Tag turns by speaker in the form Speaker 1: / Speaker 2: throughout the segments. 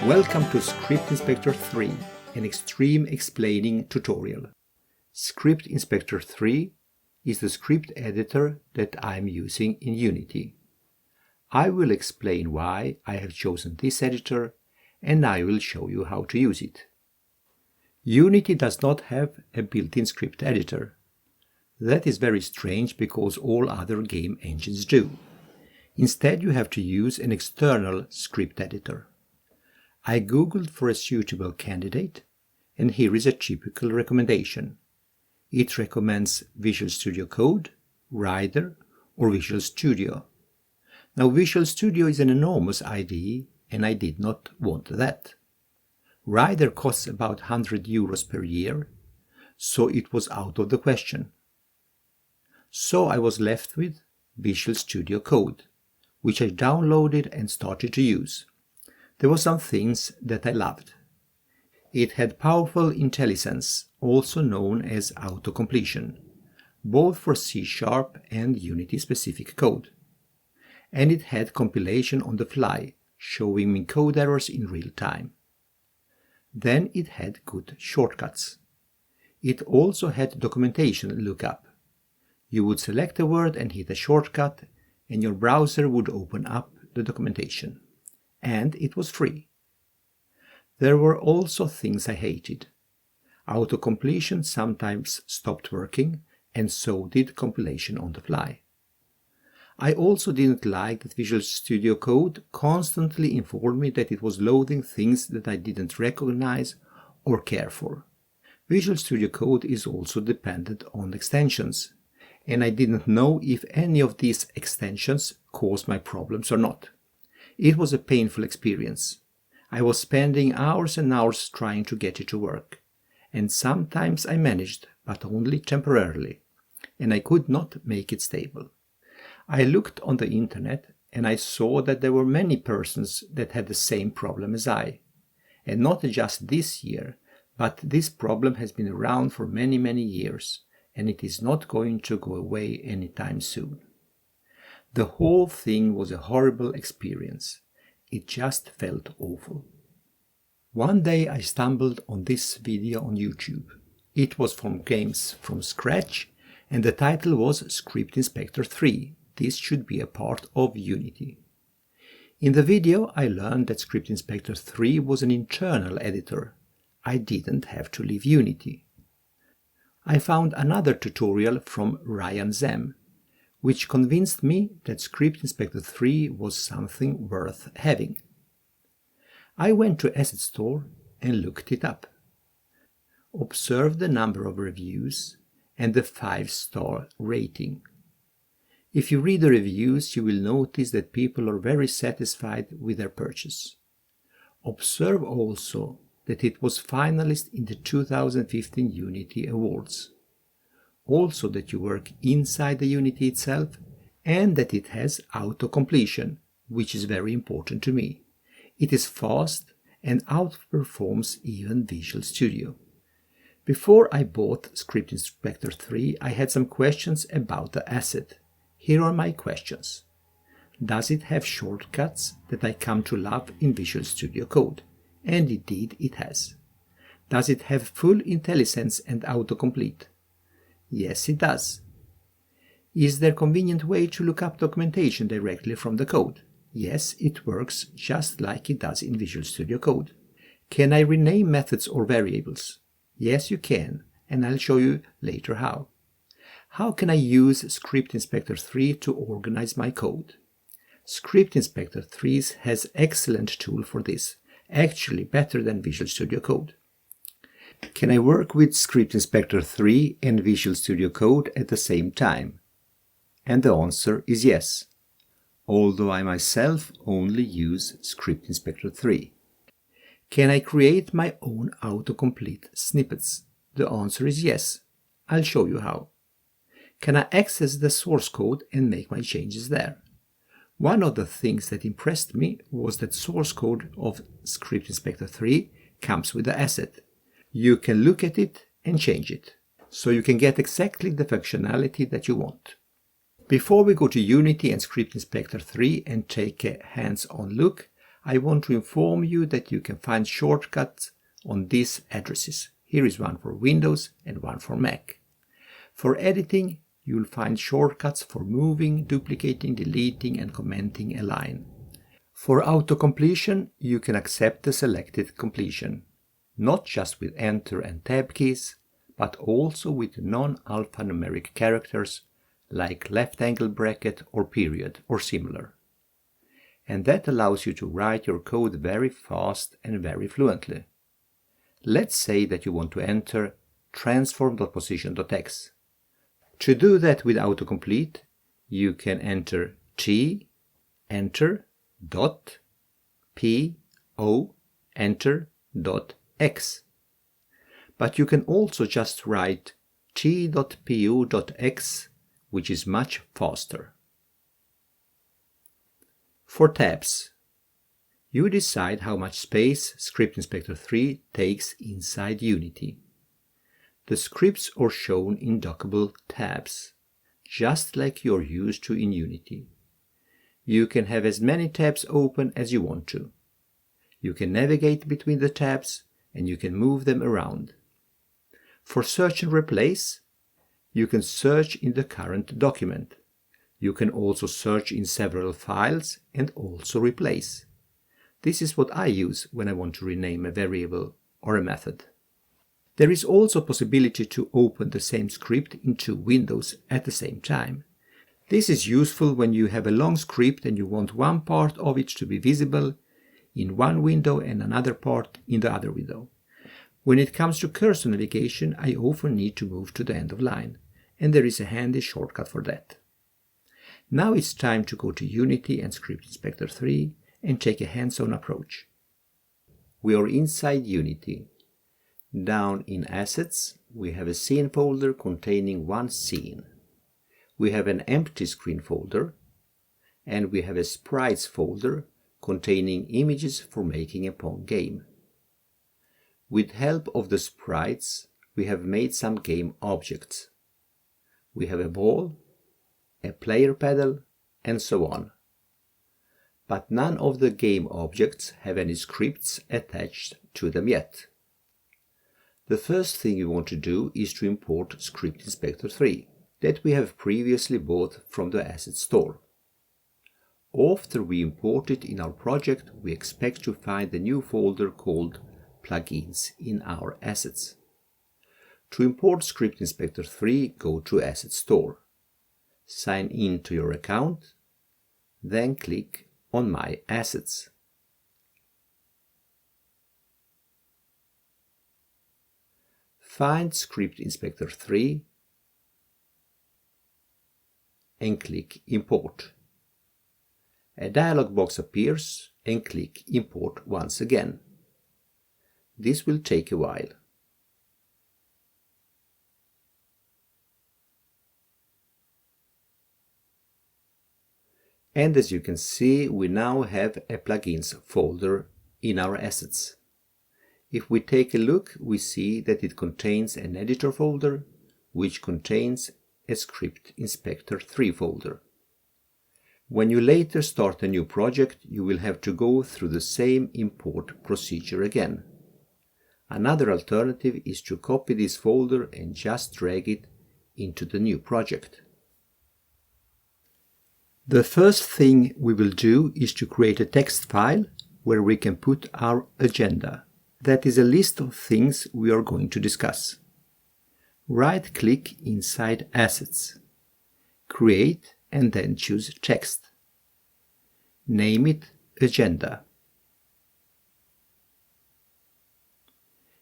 Speaker 1: Welcome to Script Inspector 3, an extreme explaining tutorial. Script Inspector 3 is the script editor that I'm using in Unity. I will explain why I have chosen this editor, and I will show you how to use it. Unity does not have a built-in script editor. That is very strange because all other game engines do. Instead, you have to use an external script editor. I googled for a suitable candidate, and here is a typical recommendation. It recommends Visual Studio Code, Rider, or Visual Studio. Now, Visual Studio is an enormous IDE, and I did not want that. Rider costs about €100 per year, so it was out of the question. So I was left with Visual Studio Code, which I downloaded and started to use. There were some things that I loved. It had powerful IntelliSense, also known as Autocompletion, both for C# and Unity-specific code. And it had compilation on the fly, showing me code errors in real time. Then it had good shortcuts. It also had documentation lookup. You would select a word and hit a shortcut, and your browser would open up the documentation. And it was free. There were also things I hated. Autocompletion sometimes stopped working, and so did compilation on the fly. I also didn't like that Visual Studio Code constantly informed me that it was loading things that I didn't recognize or care for. Visual Studio Code is also dependent on extensions, and I didn't know if any of these extensions caused my problems or not. It was a painful experience. I was spending hours and hours trying to get it to work, and sometimes I managed, but only temporarily, and I could not make it stable. I looked on the internet and I saw that there were many persons that had the same problem as I. And not just this year, but this problem has been around for many years, and it is not going to go away anytime soon. The whole thing was a horrible experience. It just felt awful. One day I stumbled on this video on YouTube. It was from Games from Scratch, and the title was Script Inspector 3. This should be a part of Unity. In the video, I learned that Script Inspector 3 was an internal editor. I didn't have to leave Unity. I found another tutorial from Ryan Zem, which convinced me that Script Inspector 3 was something worth having. I went to Asset Store and looked it up. Observe the number of reviews and the 5-star rating. If you read the reviews, you will notice that people are very satisfied with their purchase. Observe also that it was finalist in the 2015 Unity Awards. Also that you work inside the Unity itself, and that it has auto-completion, which is very important to me. It is fast and outperforms even Visual Studio. Before I bought Script Inspector 3, I had some questions about the asset. Here are my questions. Does it have shortcuts that I come to love in Visual Studio Code? And indeed it has. Does it have full IntelliSense and autocomplete? Yes, it does. Is there a convenient way to look up documentation directly from the code? Yes, it works just like it does in Visual Studio Code. Can I rename methods or variables? Yes, you can, and I'll show you later how. How can I use Script Inspector 3 to organize my code? Script Inspector 3 has an excellent tool for this, actually better than Visual Studio Code. Can I work with Script Inspector 3 and Visual Studio Code at the same time? And the answer is yes, although I myself only use Script Inspector 3. Can I create my own autocomplete snippets? The answer is yes. I'll show you how. Can I access the source code and make my changes there? One of the things that impressed me was that source code of Script Inspector 3 comes with the asset. You can look at it and change it, so you can get exactly the functionality that you want. Before we go to Unity and Script Inspector 3 and take a hands-on look, I want to inform you that you can find shortcuts on these addresses. Here is one for Windows and one for Mac. For editing, you'll find shortcuts for moving, duplicating, deleting, and commenting a line. For auto-completion, you can accept the selected completion, not just with Enter and Tab keys, but also with non-alphanumeric characters like left angle bracket or period or similar. And that allows you to write your code very fast and very fluently. Let's say that you want to enter transform.position.x. To do that with autocomplete, you can enter t, enter, dot, p, o, enter, dot, x. But you can also just write t.pu.x, which is much faster. For tabs, you decide how much space Script Inspector 3 takes inside Unity. The scripts are shown in dockable tabs, just like you're used to in Unity. You can have as many tabs open as you want to. You can navigate between the tabs and you can move them around. For search and replace, you can search in the current document. You can also search in several files and also replace. This is what I use when I want to rename a variable or a method. There is also a possibility to open the same script in two windows at the same time. This is useful when you have a long script and you want one part of it to be visible in one window and another part in the other window. When it comes to cursor navigation, I often need to move to the end of line, and there is a handy shortcut for that. Now it's time to go to Unity and Script Inspector 3 and take a hands-on approach. We are inside Unity. Down in Assets, we have a scene folder containing one scene. We have an empty screen folder, and we have a sprites folder containing images for making a Pong game. With help of the sprites, we have made some game objects. We have a ball, a player pedal, and so on. But none of the game objects have any scripts attached to them yet. The first thing you want to do is to import Script Inspector 3 that we have previously bought from the asset store. After we import it in our project, we expect to find a new folder called Plugins in our assets. To import Script Inspector 3, go to Asset Store. Sign in to your account, then click on My Assets. Find Script Inspector 3 and click Import. A dialog box appears and click Import once again. This will take a while. And as you can see, we now have a plugins folder in our assets. If we take a look, we see that it contains an editor folder, which contains a Script Inspector 3 folder. When you later start a new project, you will have to go through the same import procedure again. Another alternative is to copy this folder and just drag it into the new project. The first thing we will do is to create a text file where we can put our agenda. That is a list of things we are going to discuss. Right-click inside Assets, Create, and then choose Text. Name it Agenda.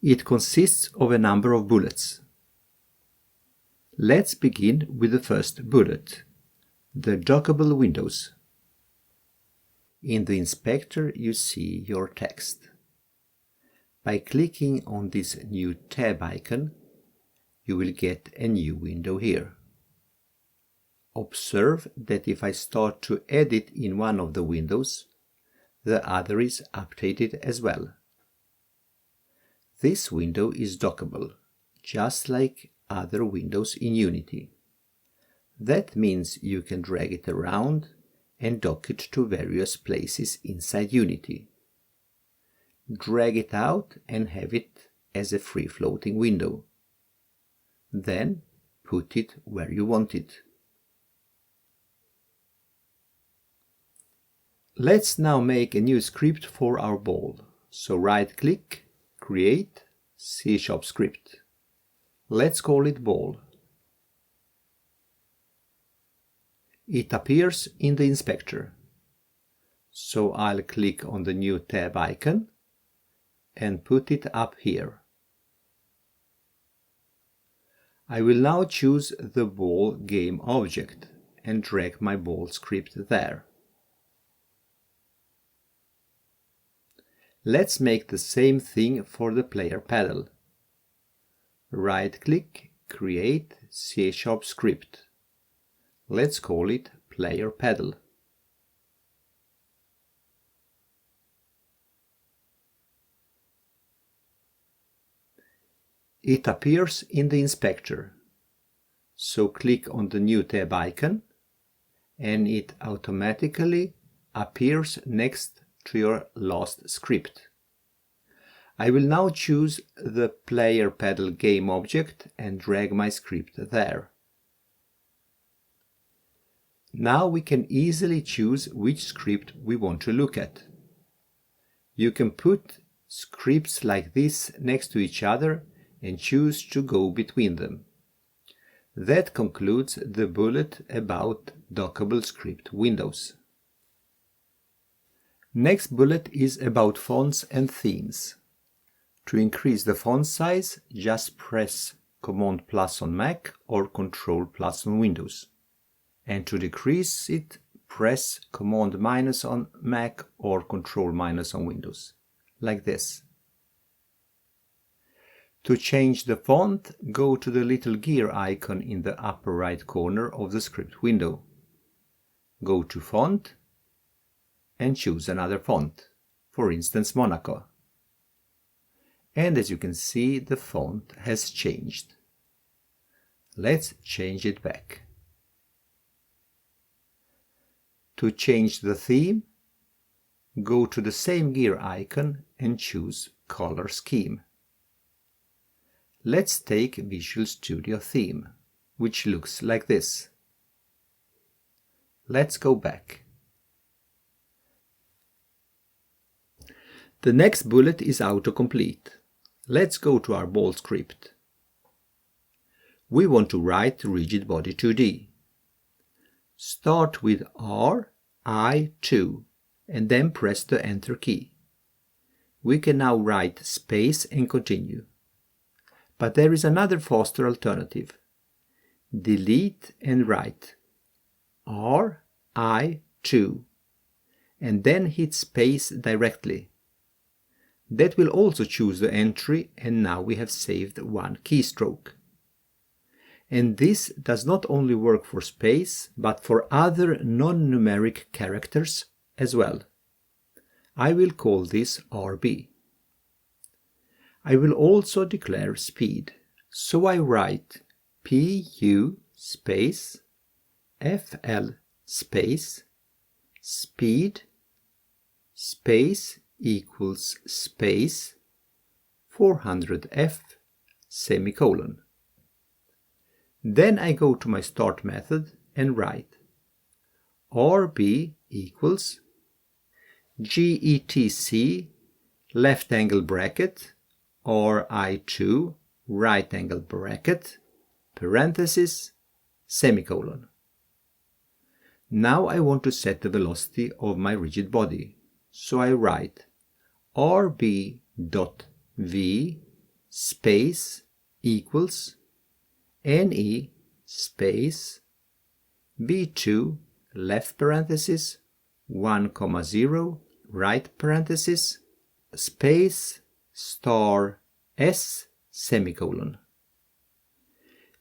Speaker 1: It consists of a number of bullets. Let's begin with the first bullet, the dockable windows. In the inspector, you see your text. By clicking on this new tab icon, you will get a new window here. Observe that if I start to edit in one of the windows, the other is updated as well. This window is dockable, just like other windows in Unity. That means you can drag it around and dock it to various places inside Unity. Drag it out and have it as a free-floating window. Then put it where you want it. Let's now make a new script for our ball. So right-click, Create, C# script. Let's call it Ball. It appears in the inspector. So I'll click on the new tab icon and put it up here. I will now choose the ball game object and drag my ball script there. Let's make the same thing for the player pedal. Right-click, Create, C# script. Let's call it Player Pedal. It appears in the inspector. So click on the new tab icon and it automatically appears next to your last script. I will now choose the Player Pedal game object and drag my script there. Now we can easily choose which script we want to look at. You can put scripts like this next to each other and choose to go between them. That concludes the bullet about dockable script windows. Next bullet is about fonts and themes. To increase the font size, just press Command+ on Mac or Control+ on Windows. And to decrease it, press Command- on Mac or Control- on Windows, like this. To change the font, go to the little gear icon in the upper right corner of the script window. Go to Font and choose another font, for instance Monaco. And as you can see, the font has changed. Let's change it back. To change the theme, go to the same gear icon and choose Color Scheme. Let's take Visual Studio Theme, which looks like this. Let's go back. The next bullet is Autocomplete. Let's go to our ball script. We want to write rigid body 2D. Start with R-I-2 and then press the Enter key. We can now write space and continue. But there is another faster alternative. Delete and write R-I-2 and then hit space directly. That will also choose the entry, and now we have saved one keystroke. And this does not only work for space, but for other non-numeric characters as well. I will call this RB. I will also declare speed. So I write PU space FL space speed space equals space 400F semicolon. Then I go to my start method and write RB equals GETC left angle bracket RI2 right angle bracket parenthesis semicolon. Now I want to set the velocity of my rigid body, so I write rb.v space equals ne space v2 left parenthesis 1,0 right parenthesis space star s semicolon.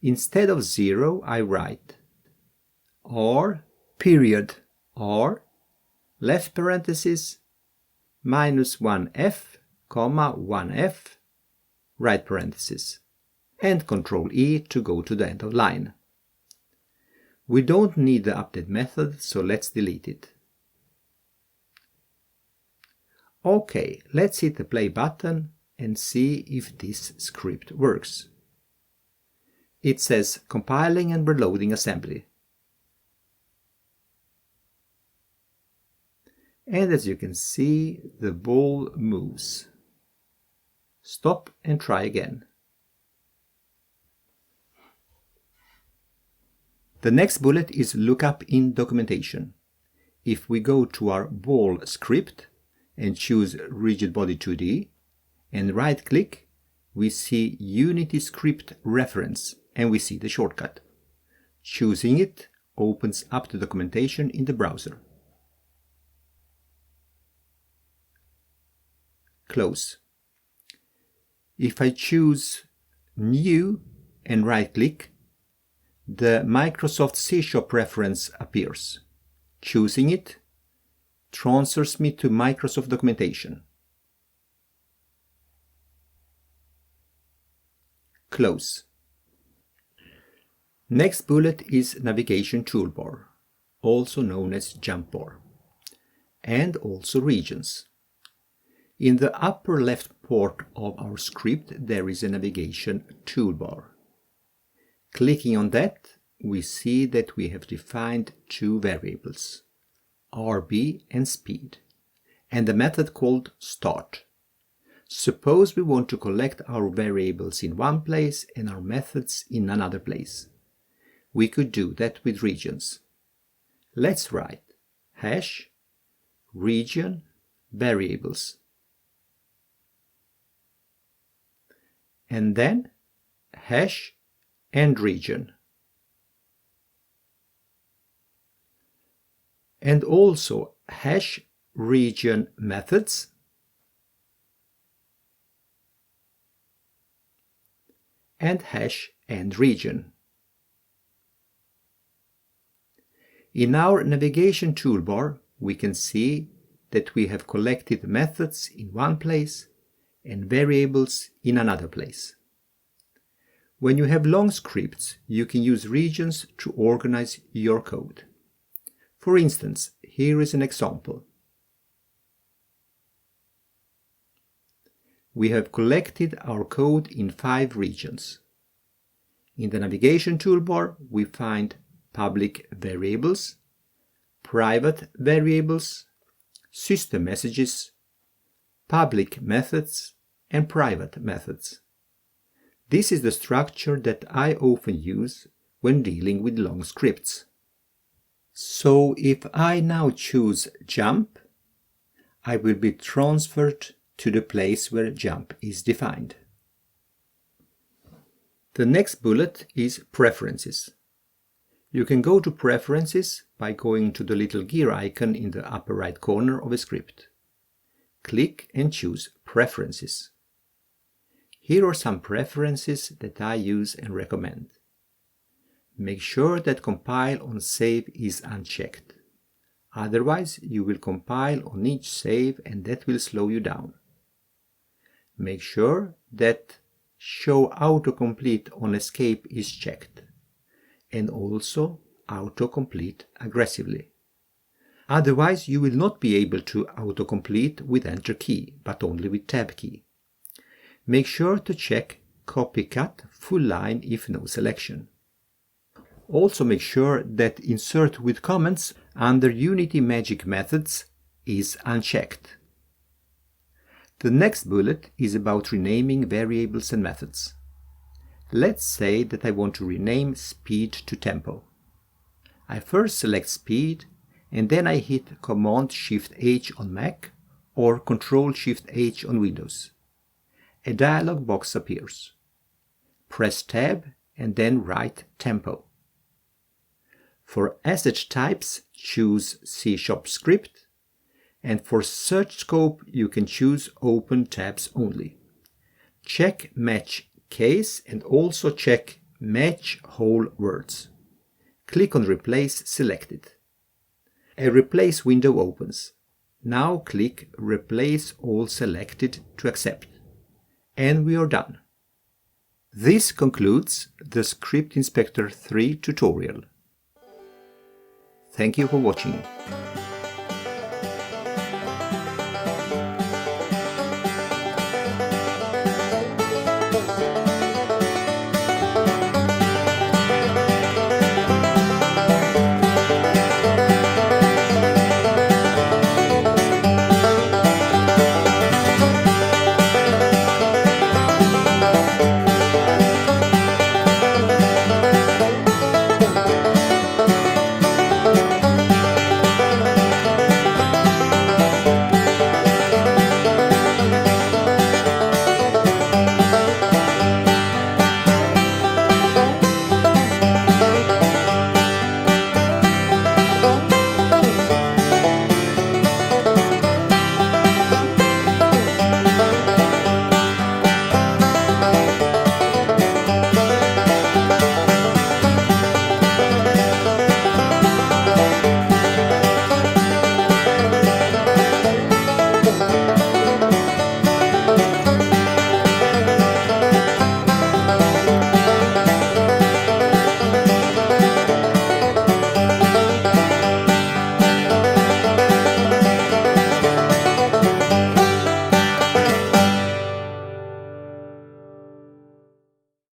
Speaker 1: Instead of 0 I write r period r left parenthesis minus 1f, 1f right parenthesis and Ctrl E to go to the end of line. We don't need the update method, so let's delete it. Okay, let's hit the play button and see if this script works. It says compiling and reloading assembly. And as you can see, the ball moves. Stop and try again. The next bullet is lookup in documentation. If we go to our ball script and choose Rigid Body 2D and right-click, we see Unity Script Reference and we see the shortcut. Choosing it opens up the documentation in the browser. Close. If I choose New and right-click, the Microsoft C# reference appears. Choosing it transfers me to Microsoft documentation. Close. Next bullet is navigation toolbar, also known as jump bar, and also regions. In the upper left part of our script there is a navigation toolbar. Clicking on that, we see that we have defined two variables, RB and speed, and a method called start. Suppose we want to collect our variables in one place and our methods in another place. We could do that with regions. Let's write hash region variables and then hash and region, and also hash region methods and hash and region. In our navigation toolbar we can see that we have collected methods in one place and variables in another place. When you have long scripts, you can use regions to organize your code. For instance, here is an example. We have collected our code in 5 regions. In the navigation toolbar, we find public variables, private variables, system messages, public methods, and private methods. This is the structure that I often use when dealing with long scripts. So if I now choose jump, I will be transferred to the place where jump is defined. The next bullet is preferences. You can go to preferences by going to the little gear icon in the upper right corner of a script. Click and choose preferences. Here are some preferences that I use and recommend. Make sure that compile on save is unchecked. Otherwise, you will compile on each save and that will slow you down. Make sure that show autocomplete on escape is checked, and also autocomplete aggressively. Otherwise, you will not be able to autocomplete with Enter key, but only with Tab key. Make sure to check copy-cut full line if no selection. Also make sure that Insert with comments under Unity Magic Methods is unchecked. The next bullet is about renaming variables and methods. Let's say that I want to rename speed to tempo. I first select speed and then I hit Command-Shift-H on Mac or Control-Shift-H on Windows. A dialog box appears. Press Tab and then write tempo. For asset types, choose C# script, and for search scope you can choose Open Tabs only. Check Match Case and also check Match Whole Words. Click on Replace selected. A Replace window opens. Now click Replace All Selected to accept. And we are done. This concludes the Script Inspector 3 tutorial. Thank you for watching.